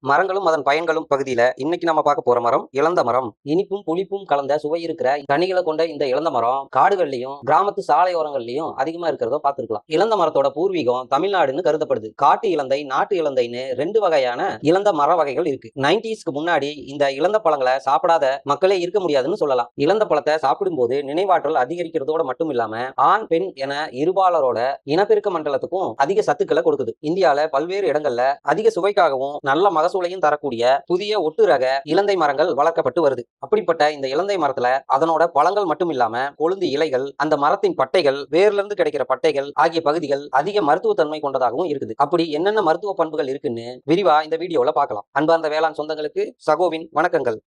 மரங்களும் அதன் பயன்களும் பகுதியில இன்னைக்கு நம்ம பார்க்க போற மரம் இலந்த மரம். இனிப்பும் புளிப்பும் கலந்த சுவை இருக்கிற கனிகளை கொண்ட இந்த இலந்த மரம் காடுகள்லயும் கிராமத்து சாலையோரங்கள்லயும் அதிகமா இருக்கிறத பார்த்திருக்கலாம். இலந்த மரத்தோட பூர்வீகம் தமிழ்நாடுன்னு கருதப்படுது. காட்டு இலந்தை, நாட்டு இலந்தைன்னு ரெண்டு வகையான இலந்த மர வகைகள் இருக்கு. 90ஸ்க்கு முன்னாடி இந்த இலந்த பழங்களை சாப்பிடாத மக்களே இருக்க முடியாதுன்னு சொல்லலாம். இலந்த பழத்தை சாப்பிடும்போது நினைவாற்றல் அதிகரிக்கிறதோட மட்டும் இல்லாம ஆண் பெண் என இருபாலரோட இனப்பெருக்க மண்டலத்துக்கும் அதிக சத்துக்களை கொடுக்குது. இந்தியால பல்வேறு இடங்கள்ல அதிக சுவைக்காகவும் நல்ல மகசூலையும் தரக்கூடிய புதிய ஒட்டு ரக இலந்தை மரங்கள் வளர்க்கப்பட்டு வருது. அப்படிப்பட்ட இந்த இலந்தை மரத்துல அதனோட பழங்கள் மட்டும் இல்லாம கொழுந்து இலைகள், அந்த மரத்தின் பட்டைகள், வேர்ல இருந்து கிடைக்கிற பட்டைகள் ஆகிய பகுதிகள் அதிக மருத்துவ தன்மை கொண்டதாகவும் இருக்குது. அப்படி என்னென்ன மருத்துவ பண்புகள் இருக்குன்னு விரிவா இந்த வீடியோல பார்க்கலாம். அன்பார்ந்த வேளாண் சொந்தங்களுக்கு சகோவின் வணக்கங்கள்.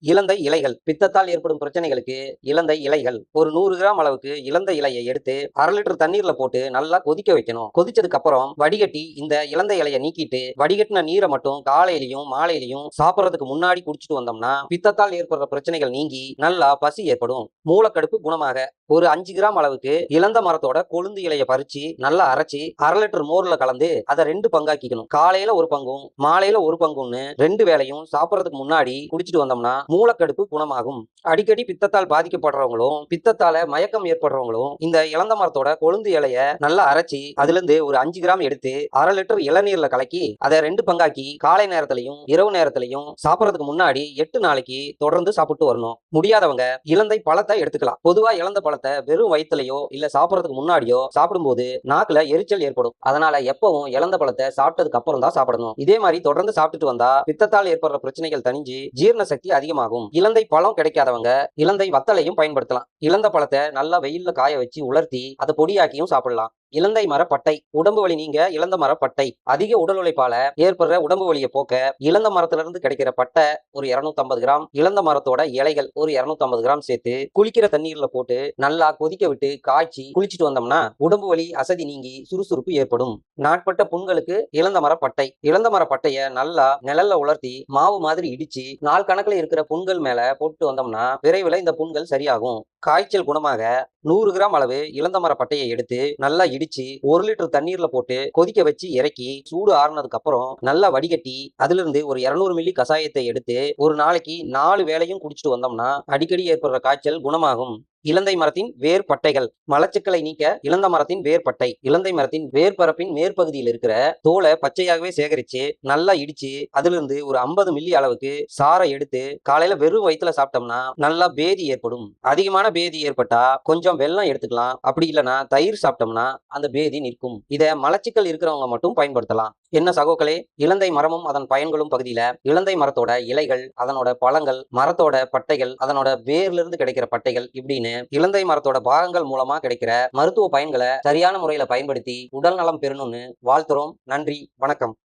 இலந்தை இலைகள். பித்தத்தால் ஏற்படும் பிரச்சனைகளுக்கு இலந்தை இலைகள் ஒரு 100 கிராம் அளவுக்கு இலந்தை இலையை எடுத்து 1/2 லிட்டர் தண்ணீர்ல போட்டு நல்லா கொதிக்க வைக்கணும். கொதிச்சதுக்கு அப்புறம் வடிகட்டி இந்த இலந்தை இலையை நீக்கிட்டு வடிகட்டின நீரை மட்டும் காலையிலையும் மாலையிலையும் சாப்பிட்றதுக்கு முன்னாடி குடிச்சிட்டு வந்தோம்னா பித்தத்தால் ஏற்படுற பிரச்சனைகள் நீங்கி நல்லா பசி ஏற்படும். மூலக்கடுப்பு குணமாக ஒரு 5 கிராம் அளவுக்கு இலந்த மரத்தோட கொழுந்து இலையை பறிச்சு நல்லா அரைச்சி 1/2 லிட்டர் மோர்ல கலந்து அதை 2 பங்காக்கிக்கணும். காலையில ஒரு பங்கும் மாலையில ஒரு பங்கும்னு 2 வேளையும் சாப்பிட்றதுக்கு முன்னாடி குடிச்சிட்டு வந்தோம்னா மூலக்கடுப்பு குணமாகும். அடிக்கடி பித்தத்தால் பாதிக்கப்படுறவங்களும் பித்தத்தால மயக்கம் ஏற்படுறவங்களும் இந்த இலந்த மரத்தோட கொழுந்து இலைய நல்லா அரைச்சி அதுல இருந்து ஒரு 5 கிராம் எடுத்து 1/2 லிட்டர் இளநீர்ல கலக்கி அதை 2 பங்காக்கி காலை நேரத்திலையும் இரவு நேரத்திலையும் சாப்பிட்றதுக்கு முன்னாடி 8 நாளைக்கு தொடர்ந்து சாப்பிட்டு வரணும். முடியாதவங்க இலந்தை பழத்தை எடுத்துக்கலாம். பொதுவா இலந்த பழத்தை வெறும் வயிற்றுலையோ இல்ல சாப்பிட்றதுக்கு முன்னாடியோ சாப்பிடும்போது நாக்குல எரிச்சல் ஏற்படும். அதனால எப்பவும் இலந்த பழத்தை சாப்பிட்டதுக்கு அப்புறம் தான் சாப்பிடணும். இதே மாதிரி தொடர்ந்து சாப்பிட்டுட்டு வந்தா பித்தத்தால் ஏற்படுற பிரச்சனைகள் தணிஞ்சு ஜீரண சக்தி அதிகமாகும். இலந்தை பழம் கிடைக்காதவங்க இலந்தை வத்தலையும் பயன்படுத்தலாம். இலந்த பழத்தை நல்லா வெயில்ல காய வச்சு உலர்த்தி அதை பொடியாக்கியும் சாப்பிடலாம். இலந்தை மர பட்டை. உடம்பு வலி நீங்க இலந்த மர பட்டை. அதிக உடல் உழைப்பால ஏற்படுற உடம்பு வலியை போக்க இலந்த மரத்துல இருந்து கிடைக்கிற பட்டை ஒரு 250 கிராம், இலந்த மரத்தோட இலைகள் ஒரு 250 கிராம் சேர்த்து குளிக்கிற தண்ணீர்ல போட்டு நல்லா கொதிக்க விட்டு காய்ச்சி குளிச்சுட்டு வந்தோம்னா உடம்பு வலி அசதி நீங்கி சுறுசுறுப்பு ஏற்படும். நாட்பட்ட புண்களுக்கு இலந்த மர பட்டை. இலந்த மர பட்டைய நல்லா நிழல்ல உலர்த்தி மாவு மாதிரி இடிச்சு நாள் கணக்குல இருக்கிற புண்கள் மேல போட்டு வந்தோம்னா விரைவில் இந்த புண்கள் சரியாகும். காய்ச்சல் குணமாக 100 கிராம் அளவு இலந்த மர பட்டையை எடுத்து நல்லா இடிச்சு 1 லிட்டர் தண்ணீர்ல போட்டு கொதிக்க வச்சு இறக்கி சூடு ஆறுனதுக்கு அப்புறம் நல்லா வடிகட்டி அதுல இருந்து ஒரு 200 மில்லி கசாயத்தை எடுத்து ஒரு நாளைக்கு 4 வேளையும் குடிச்சிட்டு வந்தோம்னா அடிக்கடி ஏற்படுற காய்ச்சல் குணமாகும். இலந்தை மரத்தின் வேர் பட்டைகள். மலச்சிக்கலை நீக்க இலந்த மரத்தின் வேர் பட்டை. இலந்தை மரத்தின் வேர்பரப்பின் மேற்பகுதியில் இருக்கிற தோலை பச்சையாகவே சேகரிச்சு நல்லா இடிச்சு அதுல இருந்து ஒரு 50 மில்லி அளவுக்கு சாறை எடுத்து காலையில வெறும் வயிற்றுல சாப்பிட்டோம்னா நல்லா பேதி ஏற்படும். அதிகமான பேதி ஏற்பட்டா கொஞ்சம் வெல்லம் எடுத்துக்கலாம். அப்படி இல்லைன்னா தயிர் சாப்பிட்டோம்னா அந்த பேதி நிற்கும். இதை மலச்சிக்கல் இருக்கிறவங்க மட்டும் பயன்படுத்தலாம். என்ன சகோக்களே, இலந்தை மரமும் அதன் பயன்களும் பகுதியில இலந்தை மரத்தோட இலைகள், அதனோட பழங்கள், மரத்தோட பட்டைகள், அதனோட வேர்ல இருந்து கிடைக்கிற பட்டைகள் இப்படின்னு இலந்தை மரத்தோட பாகங்கள் மூலமா கிடைக்கிற மருத்துவ பயன்களை சரியான முறையில பயன்படுத்தி உடல் நலம் பெறணும்னு வாழ்த்துறோம். நன்றி, வணக்கம்.